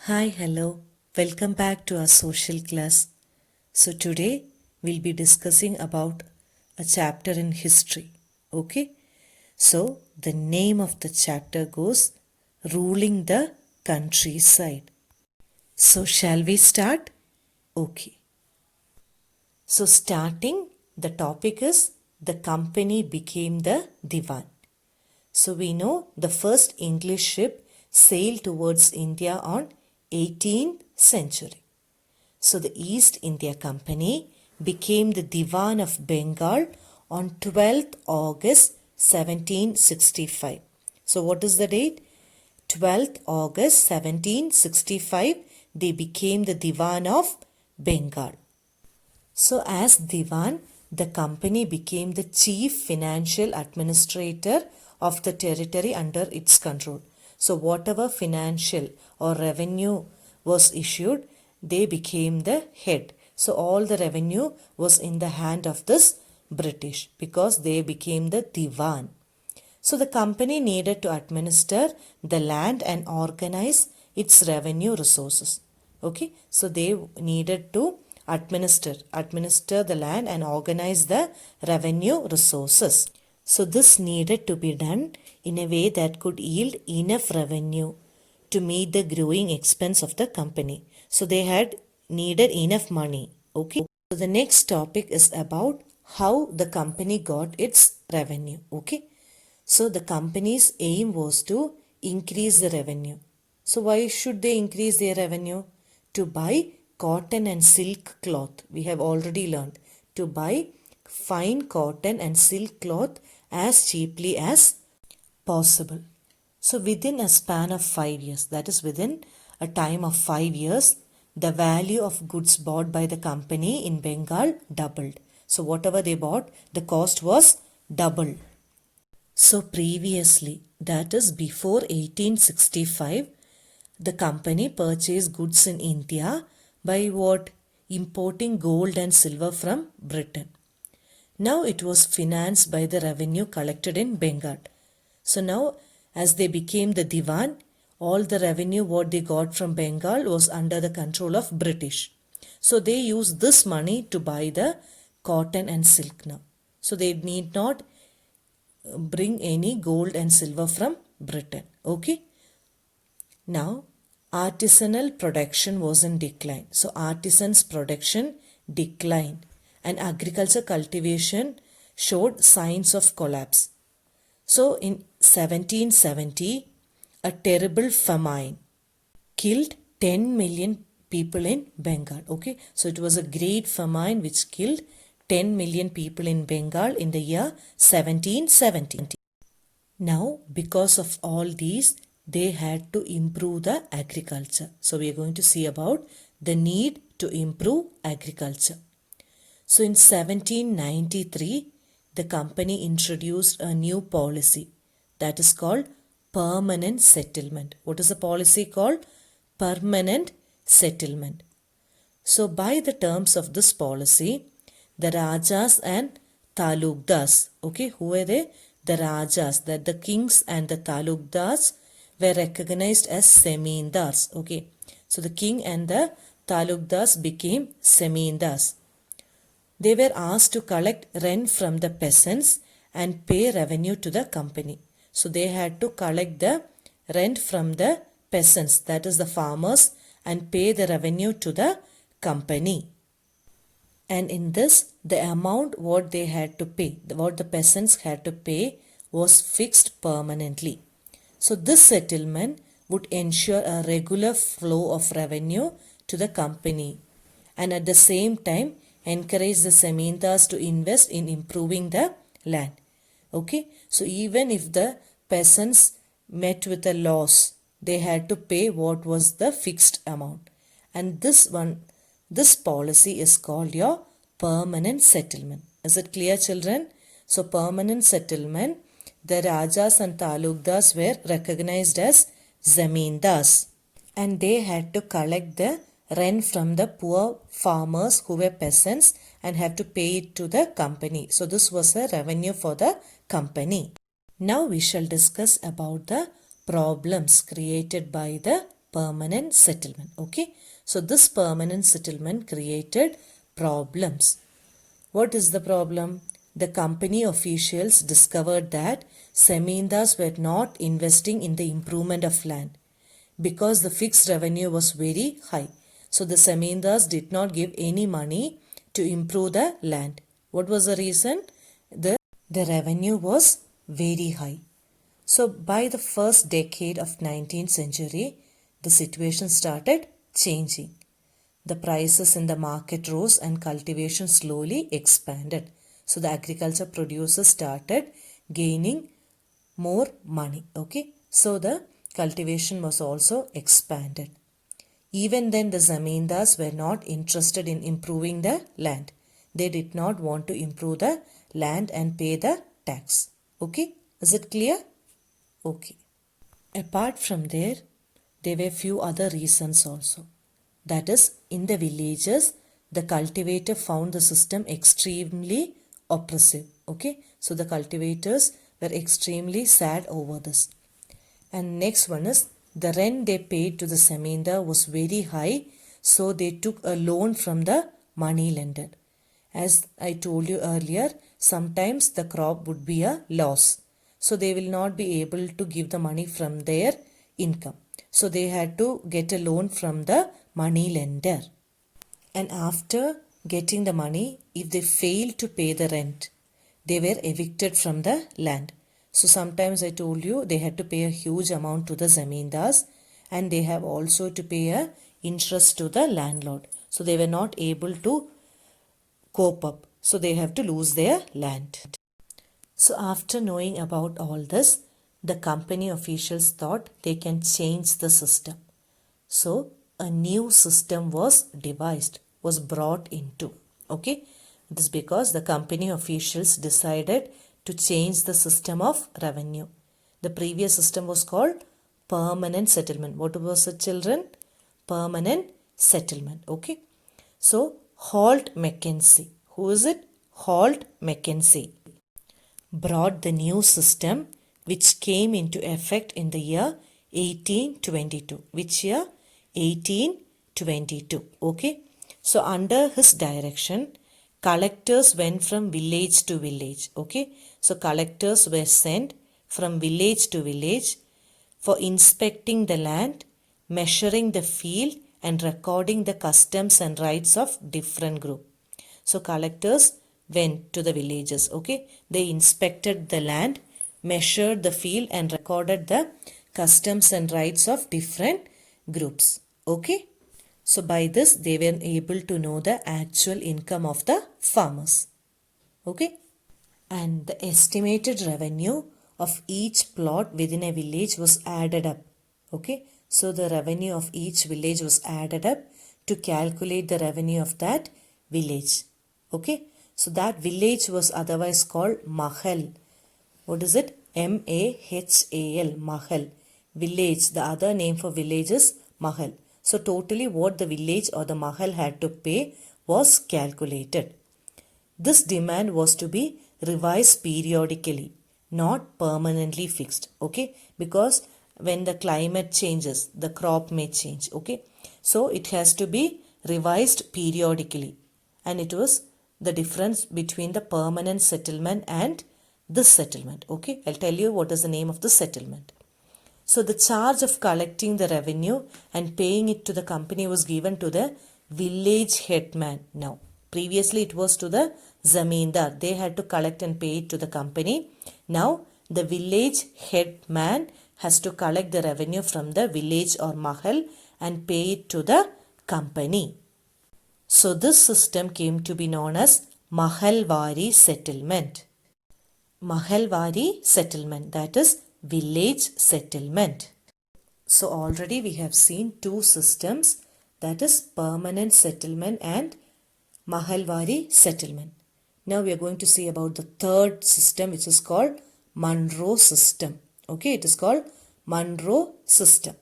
Hi, hello. Welcome back to our social class. So today we'll be discussing about a chapter in history. Okay? So the name of the chapter goes Ruling the Countryside. So shall we start? Okay. So starting the topic is the company became the Diwan. So we know the first English ship sailed towards India on 18th century. So the East India Company became the Diwan of Bengal on 12th August 1765. So what is the date? 12th August 1765 they became the Diwan of Bengal. So as Diwan, the company became the chief financial administrator of the territory under its control. So whatever financial or revenue was issued, they became the head. So all the revenue was in the hand of this British because they became the Diwan. So the company needed to administer the land and organize its revenue resources. Okay, so they needed to administer the land and organize the revenue resources. So this needed to be done in a way that could yield enough revenue to meet the growing expense of the company. So they had needed enough money. Okay. So the next topic is about how the company got its revenue. Okay. So the company's aim was to increase the revenue. So why should they increase their revenue? To buy cotton and silk cloth. We have already learned to buy fine cotton and silk cloth as cheaply as possible. So within a span of 5 years, that is within a time of 5 years, the value of goods bought by the company in Bengal doubled. So whatever they bought, the cost was doubled. So previously, that is before 1865, the company purchased goods in India by what? Importing gold and silver from Britain. Now it was financed by the revenue collected in Bengal. So now as they became the Diwan, all the revenue what they got from Bengal was under the control of British. So they used this money to buy the cotton and silk now. So they need not bring any gold and silver from Britain. Okay. Now, artisanal production was in decline. So, artisans' production declined and agriculture cultivation showed signs of collapse. So, in 1770, a terrible famine killed 10 million people in Bengal. Okay, so it was a great famine which killed 10 million people in Bengal in the year 1770. Now, because of all these, they had to improve the agriculture. So, we are going to see about the need to improve agriculture. So, in 1793, the company introduced a new policy that is called permanent settlement. What is the policy called? Permanent settlement. So, by the terms of this policy, the Rajas and Talukdars, okay, who were they? The Rajas, that the kings and the Talukdars were recognized as Semindars, okay. So, the king and the Talukdars became Semindars. They were asked to collect rent from the peasants and pay revenue to the company. So, they had to collect the rent from the peasants, that is the farmers, and pay the revenue to the company. And in this, the amount what they had to pay, what the peasants had to pay was fixed permanently. So this settlement would ensure a regular flow of revenue to the company and at the same time encourage the Semindars to invest in improving the land. Okay, so even if the peasants met with a loss, they had to pay what was the fixed amount. And this policy is called your permanent settlement. Is it clear, children? So permanent settlement, the Rajas and Talukdars were recognized as Zamindars and they had to collect the rent from the poor farmers who were peasants and have to pay it to the company. So this was a revenue for the company. Now we shall discuss about the problems created by the permanent settlement. Okay, so this permanent settlement created problems. What is the problem? The company officials discovered that Samindas were not investing in the improvement of land because the fixed revenue was very high. So the Samindas did not give any money to improve the land. What was the reason? The revenue was very high. So by the first decade of 19th century, the situation started changing. The prices in the market rose and cultivation slowly expanded. So the agriculture producers started gaining more money. Okay, so the cultivation was also expanded. Even then, the zamindars were not interested in improving the land. They did not want to improve the land and pay the tax. Okay, is it clear? Okay. Apart from there were few other reasons also. That is, in the villages, the cultivator found the system extremely oppressive. Okay, so the cultivators were extremely sad over this. And next one is the rent they paid to the zamindar was very high, so they took a loan from the money lender. As I told you earlier, sometimes the crop would be a loss. So they will not be able to give the money from their income. So they had to get a loan from the money lender. And after getting the money, if they failed to pay the rent, they were evicted from the land. So sometimes I told you they had to pay a huge amount to the zamindars, and they have also to pay a interest to the landlord. So they were not able to cope up. So they have to lose their land. So after knowing about all this, the company officials thought they can change the system. So a new system was devised, was brought into. Okay, this because the company officials decided to change the system of revenue. The previous system was called permanent settlement. What was it, children? Permanent settlement. Okay, so Holt Mackenzie. Who is it? Holt Mackenzie brought the new system which came into effect in the year 1822. Which year? 1822. Okay. So under his direction, collectors went from village to village. Okay. So collectors were sent from village to village for inspecting the land, measuring the field, and recording the customs and rights of different group. So collectors went to the villages. Okay, they inspected the land, measured the field, and recorded the customs and rights of different groups. Okay, so by this they were able to know the actual income of the farmers. Okay, and the estimated revenue of each plot within a village was added up. Okay, so the revenue of each village was added up to calculate the revenue of that village. Okay, so that village was otherwise called Mahal. What is it? M-A-H-A-L, Mahal. Village, the other name for village is Mahal. So totally what the village or the Mahal had to pay was calculated. This demand was to be revised periodically, not permanently fixed. Okay, because when the climate changes, the crop may change. Okay, so it has to be revised periodically, and it was the difference between the permanent settlement and this settlement. Okay, I'll tell you what is the name of the settlement. So the charge of collecting the revenue and paying it to the company was given to the village headman now. Previously it was to the zamindar. They had to collect and pay it to the company. Now the village headman has to collect the revenue from the village or mahal and pay it to the company. So this system came to be known as Mahalwari settlement. Mahalwari settlement, that is village settlement. So already we have seen two systems, that is permanent settlement and Mahalwari settlement. Now we are going to see about the third system, which is called Monroe system. Okay, it is called Monroe system.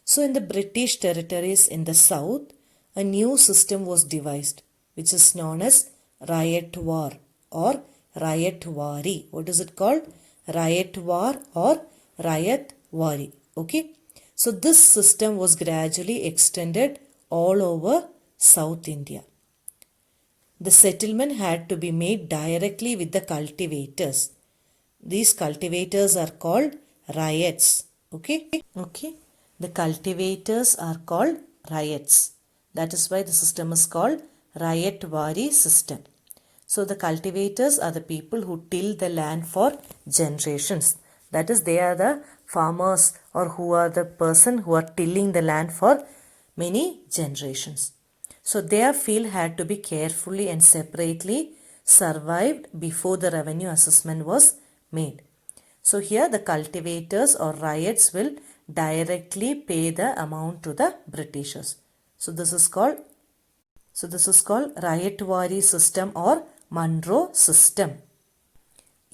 So in the British territories in the south, a new system was devised, which is known as Rayatwar or Rayatwari. What is it called? Rayatwar or Rayatwari. Okay. So this system was gradually extended all over South India. The settlement had to be made directly with the cultivators. These cultivators are called ryots. Okay? Okay. The cultivators are called ryots. That is why the system is called Ryotwari system. So the cultivators are the people who till the land for generations. That is, they are the farmers or who are the person who are tilling the land for many generations. So their field had to be carefully and separately surveyed before the revenue assessment was made. So here the cultivators or ryots will directly pay the amount to the Britishers. So this is called Ryotwari system or Monroe system.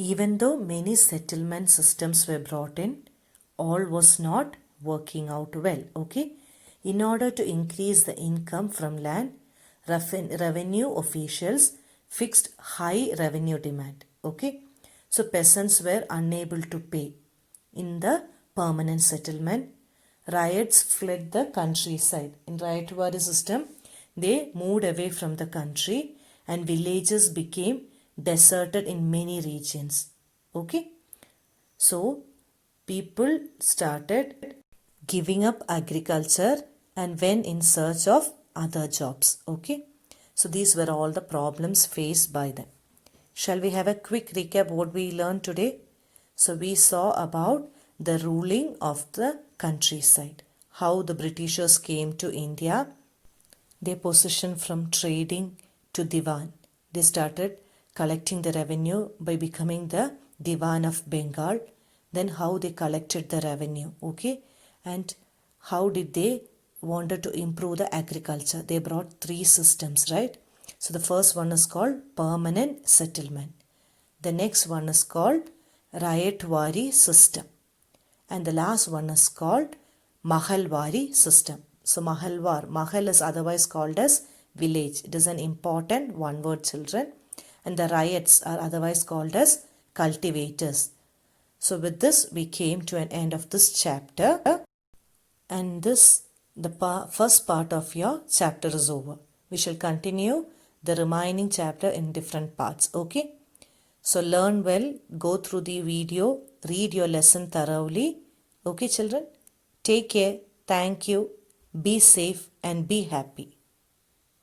Even though many settlement systems were brought in, all was not working out well. Okay. In order to increase the income from land, revenue officials fixed high revenue demand. Okay. So peasants were unable to pay. In the permanent settlement, ryots fled the countryside. In Ryotwari system, they moved away from the country and villages became deserted in many regions. Okay. So people started giving up agriculture and went in search of other jobs. Okay. So these were all the problems faced by them. Shall we have a quick recap what we learned today? So we saw about the ruling of the countryside, how the Britishers came to India, their position from trading to Diwan. They started collecting the revenue by becoming the Diwan of Bengal. Then how they collected the revenue, okay? And how did they wanted to improve the agriculture? They brought 3 systems, right? So the first one is called permanent settlement. The next one is called Ryotwari system. And the last one is called Mahalwari system. So Mahal is otherwise called as village. It is an important one word, children. And the ryots are otherwise called as cultivators. So with this we came to an end of this chapter. And the first part of your chapter is over. We shall continue the remaining chapter in different parts. Okay. So learn well, go through the video, read your lesson thoroughly. Okay children. Take care. Thank you. Be safe and be happy.